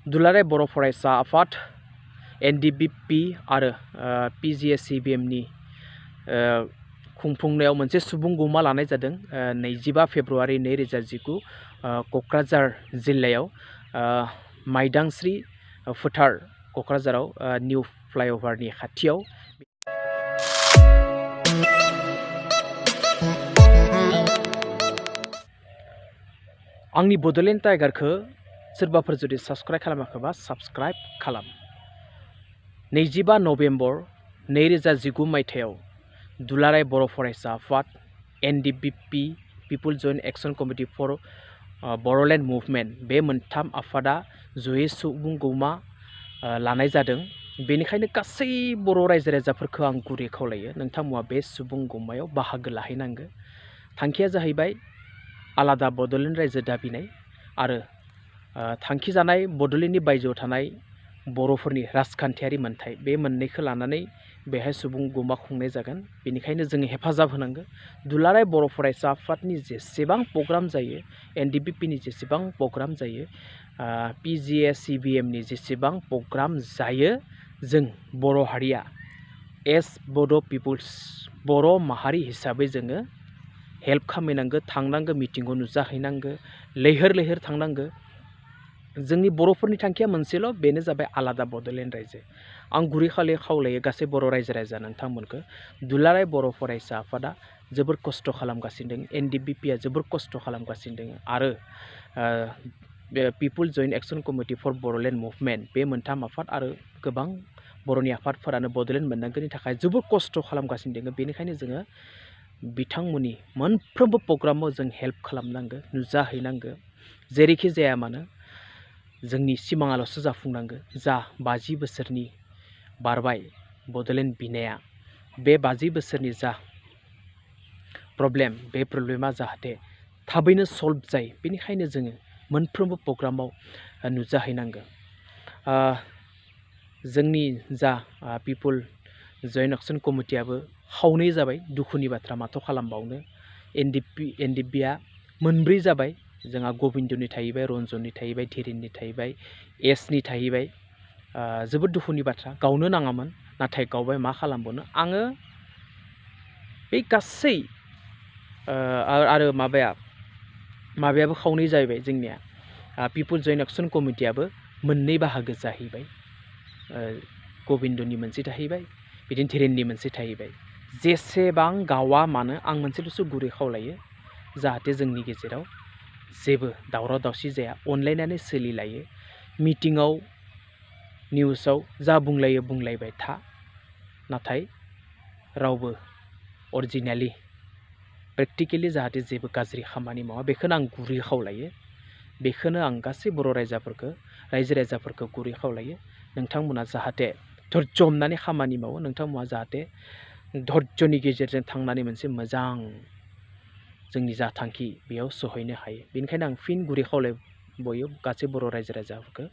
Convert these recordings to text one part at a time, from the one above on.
दुलाराय बर' फरायसा आफाद NDBP आरो PGSCBM नि खुंफुंनायाव मोनसे सुबुं गौमा लानाय जादों 25 फेब्रुआरि 2019 क'क्राझार जिल्लायाव माइदांस्रि फोथार क'क्राझाराव निउ फ्लाइअभारनि खाथियाव आंनि बड'लेण्ड टाइगारखौ सोरबाफोर जुदि साबस्क्राइब खालामाखैबा साबस्क्राइब खालाम। 25 नभेम्बर 2019 मायथाइयाव दुलाराय बर' फरायसा आफाद NDBP people joint action committee for Bodoland movement बे मोनथाम आफादा जयै सुबुं गौमा लानाय जादों। बेनिखायनो गासै बर' रायजो राजाफोरखौ आं गुरै खावलायो नोंथांमोना बे सुबुं गौमायाव बाहागो लाहैनांगौ। थांखिया जाहैबाय आलादा बड'लेण्ड रायजो दाबिनाय आरो थांखि जानाय बड'लेण्डनि बायजोआव थानाय बर'फोरनि राजखान्थियारि मोन्थाय बे मोननैखौ लानानै बेहाय सुबुं गौमा खुंनाय जागोन। बेनिखायनो जोङो हेफाजाब होनांगौ। दुलाराय बर' फरायसा आफादनि जेसेबां प्रग्राम जायो, NDBP नि जेसेबां प्रग्राम जायो, PGSCBM नि जेसेबां प्रग्राम जायो, जों बर' हारिया एस बड' पिपुल्स बर' माहारि हिसाबै जोङो हेल्प खालामनांगौ, थांनांगौ, मिटिंआव नुजाहैनांगौ, लैहोर लैहोर थांनांगौ। जोंनि बर'फोरनि थांखिया मोनसेल', बेनो जाबाय आलादा बड'लेण्ड रायजो। आं गुरै खावलायो गासै बर' रायजो राजा नोंथांमोनखौ दुलाराय बर' फरायसा आफादा जोबोर खस्थ' खालामगासिनो दं, NDBP आ जोबोर खस्थ' खालामगासिनो दं आरो people joint action committee for Bodoland movement बे मोनथाम आफाद आरो गोबां बर'नि आफादफोरानो बड'लेण्ड मोननांगौनि थाखाय जोबोर खस्थ' खालामगासिनो दङ। बेनिखायनो जोङो बिथांमोननि मोनफ्रोमबो प्रग्रामाव जों हेल्प खालामनांगौ, नुजाहैनांगौ। जेरैखि जाया मानो जोंनि सिमाङाल'सो जाफुंनांगौ। जा 50 बोसोरनि बारबाय बड'लेण्ड बिनाया, बे 50 बोसोरनि जा प्रब्लेम, बे प्रब्लेमा जाहाथे थाबैनो सल्भ जायो। बेनिखायनो जोङो मोनफ्रोमबो प्रग्रामाव नुजाहैनांगौ। जोंनि जा पिपुल जइन्ट एक्शन कमिटियाबो खावनै जाबाय, दुखुनि बाथ्रा माथो खालामबावनो। NDB आ मोनब्रै जाबाय, जोंहा गबिन्दनि थाहैबाय, रन्जननि थाहैबाय, धीरेननि थाहैबाय, एसनि थाहैबाय। जोबोद दुखुनि बाथ्रा, गावनो नाङामोन नाथाय गावबाय, मा खालामबावनो। आङो बे गासै आरो माबायाबो खावनै जाहैबाय जोंनिया पिपुल जइन्ट एक्शन कमिटियाबो मोननै बाहागो जाहैबाय। गबिन्दनि मोनसे थाहैबाय, बिदिनो धीरेननि मोनसे थाहैबाय। जेसेबां गावा मानो आं मोनसेल'सो गुरै खावलायो, जाहाथे जोंनि गेजेराव जेबो दावराव दावसि जाया, अनलायनानै सोलिलायो। मिटिङाव निउसाव जा बुंलायो बुंलायबाय था, नाथाय रावबो अरिजिनेलि प्रेक्टिकेलि जाहाथे जेबो गाज्रि खामानि मावा, बेखौनो आं गुरै खावलायो। बेखौनो आं गासै बर' रायजो राजाफोरखौ गुरै खावलायो। नोंथांमोना जाहाथे धैर्य हमनानै खामानि मावो, नोंथांमोना जाहाथे धैर्यनि गेजेरजों थांनानै मोनसे मोजां जोंनि जा थांखि बेयाव सहैनो हायो। बेनिखायनो आं फिन गुरै खावलायबयो गासै बर' रायजो राजाफोरखौ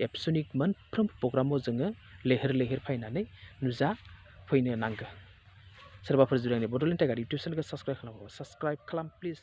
एबसुनि मोनफ्रोम प्रग्रामाव जोङो लैहोर लैहोर फैनानै नुजाफैनो नांगौ। सोरबाफोर जुदि आंनि बड'लेण्ड टाइगार इउटुब चेनेलखौ साबस्क्राइब खालामाखैबा साबस्क्राइब खालाम, प्लिज।